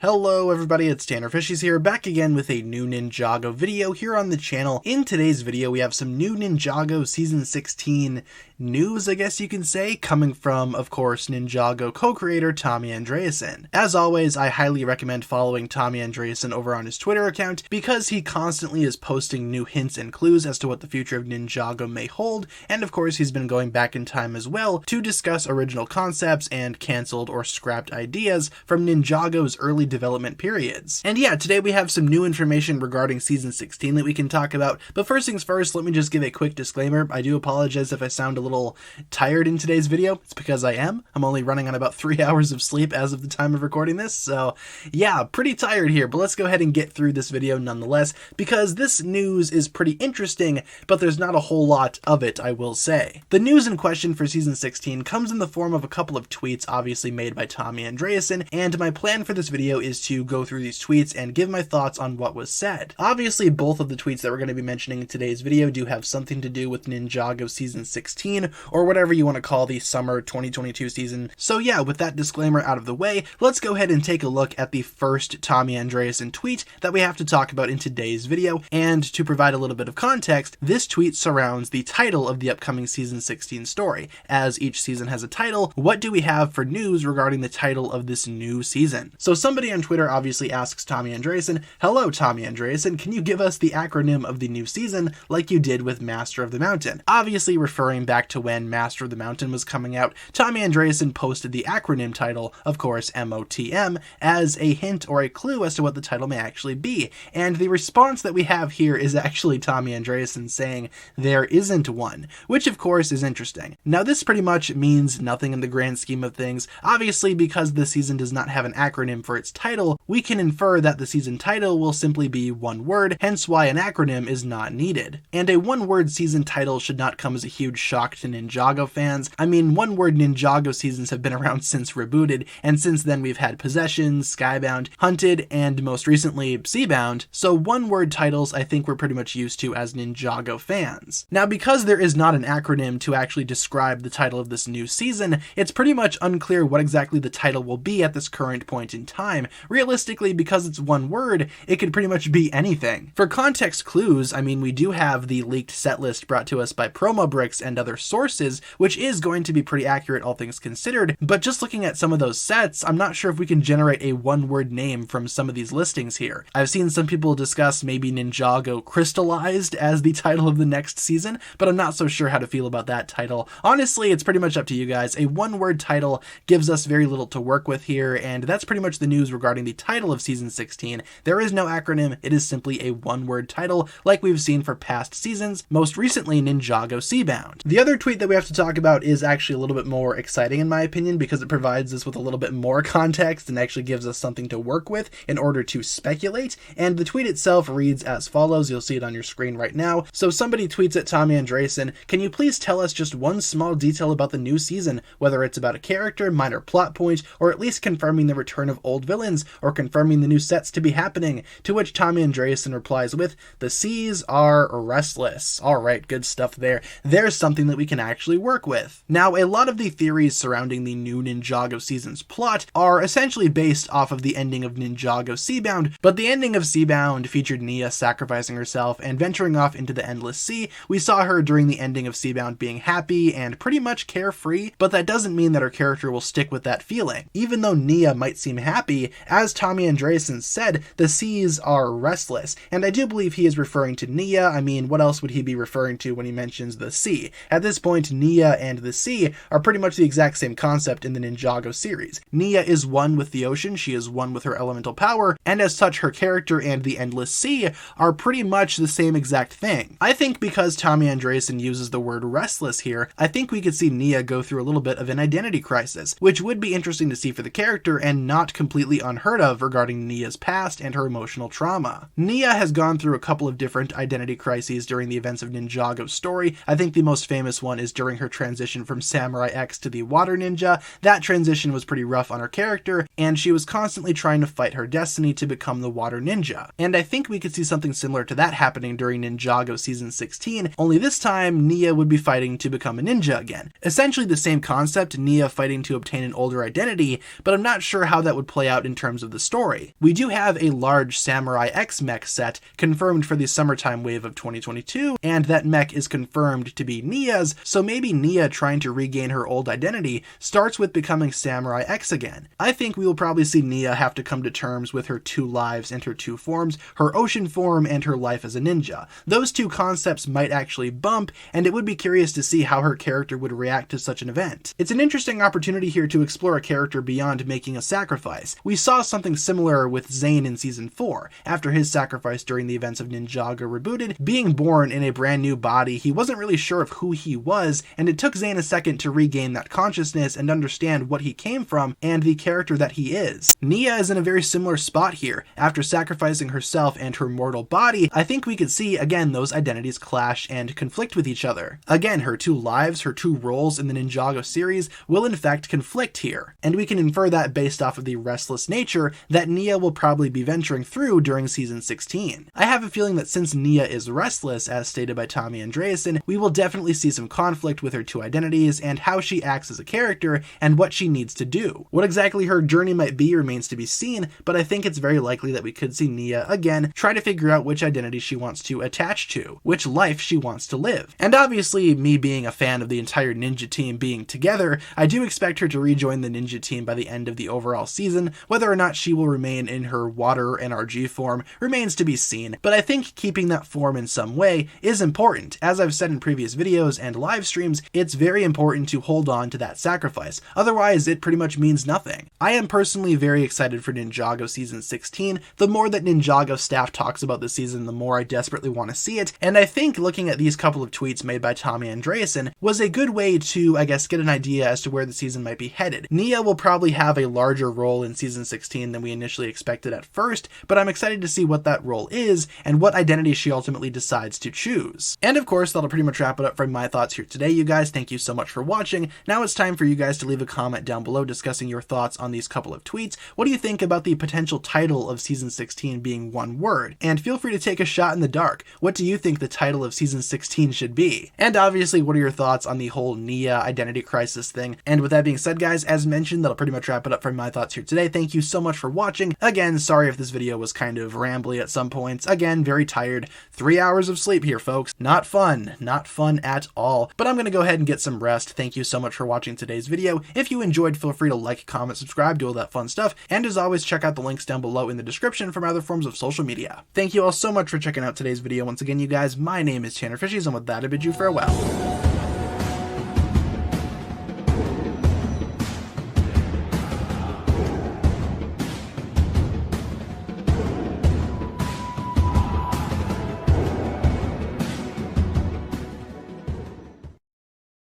Hello everybody, it's TannerFishies here, back again with a new Ninjago video here on the channel. In today's video, we have some new Ninjago Season 16 news, I guess you can say, coming from, of course, Ninjago co-creator Tommy Andreasen. As always, I highly recommend following Tommy Andreasen over on his Twitter account because he constantly is posting new hints and clues as to what the future of Ninjago may hold, and of course he's been going back in time as well to discuss original concepts and cancelled or scrapped ideas from Ninjago's early development periods. And yeah, today we have some new information regarding Season 16 that we can talk about, but first things first, let me just give a quick disclaimer. I do apologize if I sound a little tired in today's video. It's because I am. I'm only running on about 3 hours of sleep as of the time of recording this, so yeah, pretty tired here, but let's go ahead and get through this video nonetheless, because this news is pretty interesting, but there's not a whole lot of it, I will say. The news in question for Season 16 comes in the form of a couple of tweets obviously made by Tommy Andreasen, and my plan for this video is to go through these tweets and give my thoughts on what was said. Obviously, both of the tweets that we're going to be mentioning in today's video do have something to do with Ninjago Season 16, or whatever you want to call the summer 2022 season. So yeah, with that disclaimer out of the way, let's go ahead and take a look at the first Tommy Andreasen tweet that we have to talk about in today's video. And to provide a little bit of context, this tweet surrounds the title of the upcoming Season 16 story. As each season has a title, what do we have for news regarding the title of this new season? So somebody on Twitter obviously asks Tommy Andreasen, "Hello Tommy Andreasen, can you give us the acronym of the new season like you did with Master of the Mountain?" Obviously referring back to when Master of the Mountain was coming out, Tommy Andreasen posted the acronym title, of course MOTM, as a hint or a clue as to what the title may actually be. And the response that we have here is actually Tommy Andreasen saying there isn't one, which of course is interesting. Now this pretty much means nothing in the grand scheme of things. Obviously, because the season does not have an acronym for its title, we can infer that the season title will simply be one word, hence why an acronym is not needed. And a one-word season title should not come as a huge shock to Ninjago fans. I mean, one-word Ninjago seasons have been around since Rebooted, and since then we've had Possession, Skybound, Hunted, and most recently Seabound, so one-word titles I think we're pretty much used to as Ninjago fans. Now, because there is not an acronym to actually describe the title of this new season, it's pretty much unclear what exactly the title will be at this current point in time. Realistically, because it's one word, it could pretty much be anything. For context clues, I mean, we do have the leaked set list brought to us by Promo Bricks and other sources, which is going to be pretty accurate all things considered, but just looking at some of those sets, I'm not sure if we can generate a one-word name from some of these listings here. I've seen some people discuss maybe Ninjago Crystallized as the title of the next season, but I'm not so sure how to feel about that title. Honestly, it's pretty much up to you guys. A one-word title gives us very little to work with here, and that's pretty much the news regarding the title of Season 16. There is no acronym, it is simply a one-word title, like we've seen for past seasons, most recently Ninjago Seabound. The other tweet that we have to talk about is actually a little bit more exciting in my opinion, because it provides us with a little bit more context and actually gives us something to work with in order to speculate, and the tweet itself reads as follows. You'll see it on your screen right now. So somebody tweets at Tommy Andreasen, "Can you please tell us just one small detail about the new season, whether it's about a character, minor plot point, or at least confirming the return of old villains, or confirming the new sets to be happening?" To which Tommy Andreasen replies with, "The seas are restless." Alright, good stuff there. There's something that we can actually work with. Now, a lot of the theories surrounding the new Ninjago season's plot are essentially based off of the ending of Ninjago Seabound, but the ending of Seabound featured Nia sacrificing herself and venturing off into the endless sea. We saw her during the ending of Seabound being happy and pretty much carefree, but that doesn't mean that her character will stick with that feeling. Even though Nia might seem happy, as Tommy Andreasen said, the seas are restless, and I do believe he is referring to Nia. I mean, what else would he be referring to when he mentions the sea? At this point, Nia and the sea are pretty much the exact same concept in the Ninjago series. Nia is one with the ocean, she is one with her elemental power, and as such her character and the endless sea are pretty much the same exact thing. I think because Tommy Andreasen uses the word restless here, I think we could see Nia go through a little bit of an identity crisis, which would be interesting to see for the character and not completely unheard of regarding Nia's past and her emotional trauma. Nia has gone through a couple of different identity crises during the events of Ninjago's story. I think the most famous one is during her transition from Samurai X to the Water Ninja. That transition was pretty rough on her character, and she was constantly trying to fight her destiny to become the Water Ninja. And I think we could see something similar to that happening during Ninjago Season 16, only this time Nia would be fighting to become a ninja again. Essentially the same concept, Nia fighting to obtain an older identity, but I'm not sure how that would play out in in terms of the story. We do have a large Samurai X mech set confirmed for the summertime wave of 2022, and that mech is confirmed to be Nia's, so maybe Nia trying to regain her old identity starts with becoming Samurai X again. I think we will probably see Nia have to come to terms with her two lives and her two forms, her ocean form and her life as a ninja. Those two concepts might actually bump, and it would be curious to see how her character would react to such an event. It's an interesting opportunity here to explore a character beyond making a sacrifice. We saw something similar with Zane in Season 4. After his sacrifice during the events of Ninjago Rebooted, being born in a brand new body, he wasn't really sure of who he was, and it took Zane a second to regain that consciousness and understand what he came from and the character that he is. Nia is in a very similar spot here. After sacrificing herself and her mortal body, I think we could see again those identities clash and conflict with each other. Again, her two lives, her two roles in the Ninjago series will in fact conflict here, and we can infer that based off of the restless nature that Nia will probably be venturing through during Season 16. I have a feeling that since Nia is restless, as stated by Tommy Andreasen, we will definitely see some conflict with her two identities and how she acts as a character and what she needs to do. What exactly her journey might be remains to be seen, but I think it's very likely that we could see Nia again try to figure out which identity she wants to attach to, which life she wants to live. And obviously, me being a fan of the entire ninja team being together, I do expect her to rejoin the ninja team by the end of the overall season. Whether or not she will remain in her water NRG form remains to be seen, but I think keeping that form in some way is important. As I've said in previous videos and live streams, it's very important to hold on to that sacrifice, otherwise it pretty much means nothing. I am personally very excited for Ninjago Season 16. The more that Ninjago staff talks about the season, the more I desperately want to see it, and I think looking at these couple of tweets made by Tommy Andreasen was a good way to, I guess, get an idea as to where the season might be headed. Nia will probably have a larger role in Season 16 than we initially expected at first, but I'm excited to see what that role is and what identity she ultimately decides to choose. And of course, that'll pretty much wrap it up for my thoughts here today, you guys. Thank you so much for watching. Now it's time for you guys to leave a comment down below discussing your thoughts on these couple of tweets. What do you think about the potential title of Season 16 being one word? And feel free to take a shot in the dark. What do you think the title of Season 16 should be? And obviously, what are your thoughts on the whole Nia identity crisis thing? And with that being said, guys, as mentioned, that'll pretty much wrap it up for my thoughts here today. Thank you so much for watching. Again, sorry if this video was kind of rambly at some points. Again, very tired. 3 hours of sleep here, folks. Not fun. Not fun at all. But I'm gonna go ahead and get some rest. Thank you so much for watching today's video. If you enjoyed, feel free to like, comment, subscribe, do all that fun stuff. And as always, check out the links down below in the description for my other forms of social media. Thank you all so much for checking out today's video. Once again, you guys, my name is TannerFishies, and with that, I bid you farewell.